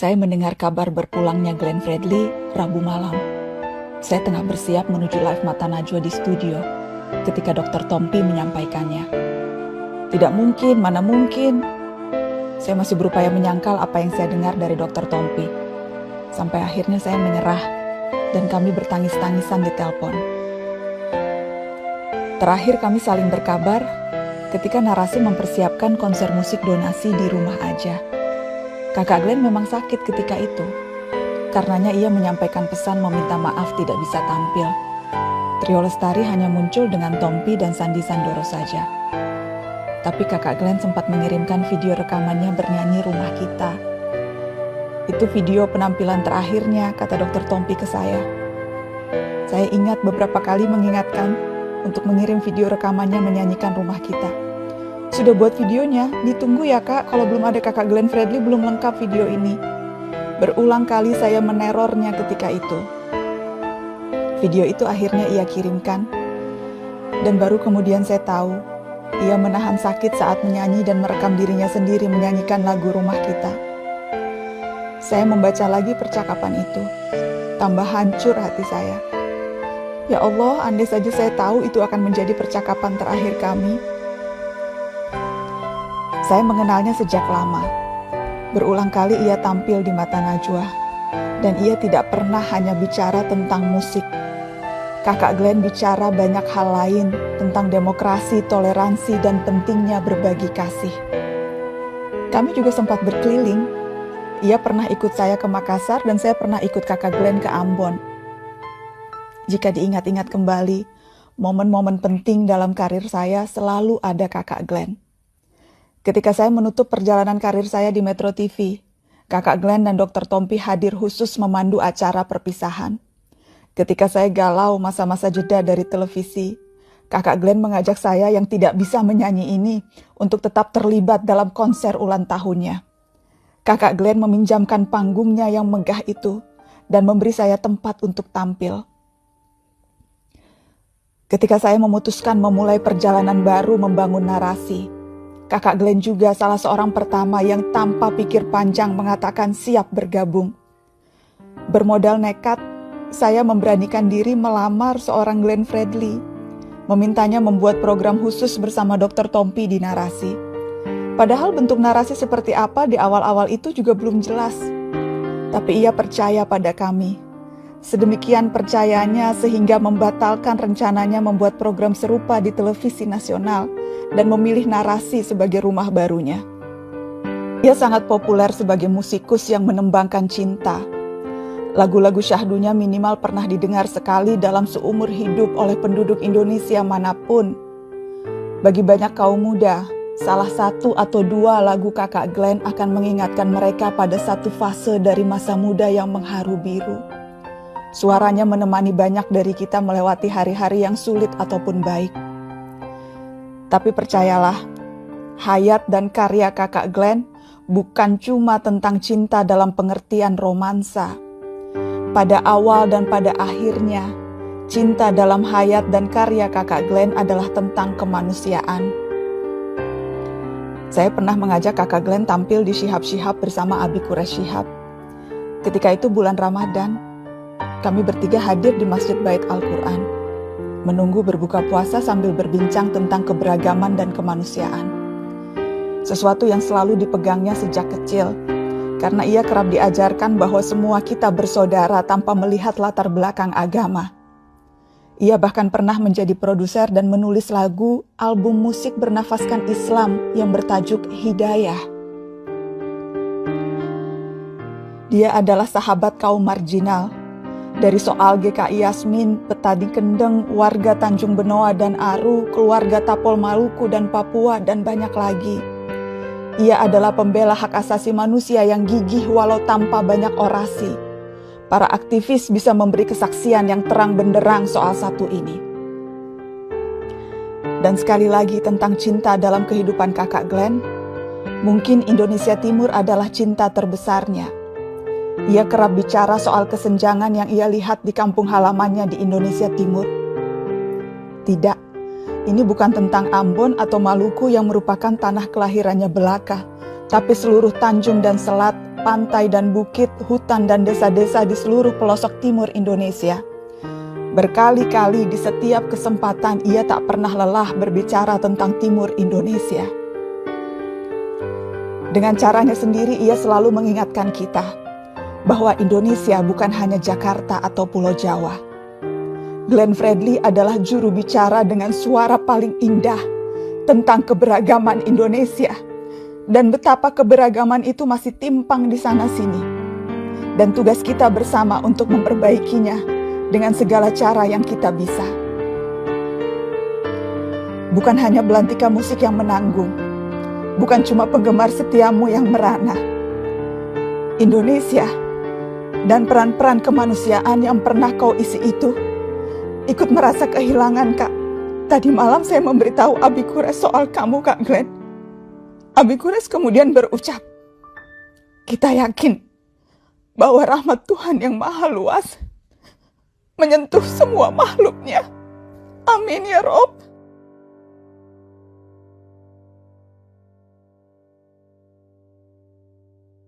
Saya mendengar kabar berpulangnya Glenn Fredly Rabu malam. Saya tengah bersiap menuju live Mata Najwa di studio ketika Dr. Tompi menyampaikannya. Tidak mungkin, mana mungkin. Saya masih berupaya menyangkal apa yang saya dengar dari Dr. Tompi. Sampai akhirnya saya menyerah dan kami bertangis-tangisan di telepon. Terakhir kami saling berkabar ketika Narasi mempersiapkan konser musik donasi di rumah aja. Kakak Glenn memang sakit ketika itu. Karenanya ia menyampaikan pesan meminta maaf tidak bisa tampil. Trio Lestari hanya muncul dengan Tompi dan Sandi Sandoro saja. Tapi kakak Glenn sempat mengirimkan video rekamannya bernyanyi Rumah Kita. Itu video penampilan terakhirnya, kata Dr. Tompi ke saya. Saya ingat beberapa kali mengingatkan untuk mengirim video rekamannya menyanyikan Rumah Kita. Sudah buat videonya, ditunggu ya kak, kalau belum ada kakak Glenn Fredly belum lengkap video ini. Berulang kali saya menerornya ketika itu. Video itu akhirnya ia kirimkan. Dan baru kemudian saya tahu, ia menahan sakit saat menyanyi dan merekam dirinya sendiri menyanyikan lagu Rumah Kita. Saya membaca lagi percakapan itu, tambah hancur hati saya. Ya Allah, andai saja saya tahu itu akan menjadi percakapan terakhir kami. Saya mengenalnya sejak lama. Berulang kali ia tampil di Mata Najwa. Dan ia tidak pernah hanya bicara tentang musik. Kakak Glenn bicara banyak hal lain tentang demokrasi, toleransi, dan pentingnya berbagi kasih. Kami juga sempat berkeliling. Ia pernah ikut saya ke Makassar dan saya pernah ikut kakak Glenn ke Ambon. Jika diingat-ingat kembali, momen-momen penting dalam karir saya selalu ada kakak Glenn. Ketika saya menutup perjalanan karir saya di Metro TV, kakak Glenn dan Dr. Tompi hadir khusus memandu acara perpisahan. Ketika saya galau masa-masa jeda dari televisi, kakak Glenn mengajak saya yang tidak bisa menyanyi ini untuk tetap terlibat dalam konser ulang tahunnya. Kakak Glenn meminjamkan panggungnya yang megah itu dan memberi saya tempat untuk tampil. Ketika saya memutuskan memulai perjalanan baru membangun narasi, kakak Glenn juga salah seorang pertama yang tanpa pikir panjang mengatakan siap bergabung. Bermodal nekat, saya memberanikan diri melamar seorang Glenn Fredly, memintanya membuat program khusus bersama Dr. Tompi di Narasi. Padahal bentuk narasi seperti apa di awal-awal itu juga belum jelas. Tapi ia percaya pada kami. Sedemikian percayanya sehingga membatalkan rencananya membuat program serupa di televisi nasional dan memilih Narasi sebagai rumah barunya. Ia sangat populer sebagai musikus yang menembangkan cinta. Lagu-lagu syahdunya minimal pernah didengar sekali dalam seumur hidup oleh penduduk Indonesia manapun. Bagi banyak kaum muda, salah satu atau dua lagu kakak Glenn akan mengingatkan mereka pada satu fase dari masa muda yang mengharu biru. Suaranya menemani banyak dari kita melewati hari-hari yang sulit ataupun baik. Tapi percayalah, hayat dan karya kakak Glenn bukan cuma tentang cinta dalam pengertian romansa. Pada awal dan pada akhirnya, cinta dalam hayat dan karya kakak Glenn adalah tentang kemanusiaan. Saya pernah mengajak kakak Glenn tampil di Syihab Syihab bersama Abi Quraish Syihab. Ketika itu bulan Ramadan, kami bertiga hadir di Masjid Bait Al-Quran, menunggu berbuka puasa sambil berbincang tentang keberagaman dan kemanusiaan. Sesuatu yang selalu dipegangnya sejak kecil, karena ia kerap diajarkan bahwa semua kita bersaudara tanpa melihat latar belakang agama. Ia bahkan pernah menjadi produser dan menulis lagu album musik bernafaskan Islam yang bertajuk Hidayah. Dia adalah sahabat kaum marginal, dari soal GKI Yasmin, petani kendeng, warga Tanjung Benoa dan Aru, keluarga Tapol Maluku dan Papua, dan banyak lagi. Ia adalah pembela hak asasi manusia yang gigih walau tanpa banyak orasi. Para aktivis bisa memberi kesaksian yang terang benderang soal satu ini. Dan sekali lagi tentang cinta dalam kehidupan kakak Glenn, mungkin Indonesia Timur adalah cinta terbesarnya. Ia kerap bicara soal kesenjangan yang ia lihat di kampung halamannya di Indonesia Timur. Tidak, ini bukan tentang Ambon atau Maluku yang merupakan tanah kelahirannya belaka, tapi seluruh tanjung dan selat pantai dan bukit, hutan dan desa-desa di seluruh pelosok timur Indonesia. Berkali-kali di setiap kesempatan ia tak pernah lelah berbicara tentang timur Indonesia. Dengan caranya sendiri ia selalu mengingatkan kita bahwa Indonesia bukan hanya Jakarta atau Pulau Jawa. Glenn Fredly adalah juru bicara dengan suara paling indah tentang keberagaman Indonesia dan betapa keberagaman itu masih timpang di sana-sini. Dan tugas kita bersama untuk memperbaikinya dengan segala cara yang kita bisa. Bukan hanya belantika musik yang menanggung, bukan cuma penggemar setiamu yang merana. Indonesia dan peran-peran kemanusiaan yang pernah kau isi itu ikut merasa kehilangan, Kak. Tadi malam saya memberitahu Abi Kures soal kamu, Kak Glenn. Abi Kures kemudian berucap, kita yakin bahwa rahmat Tuhan yang maha luas menyentuh semua makhluknya. Amin ya Rob.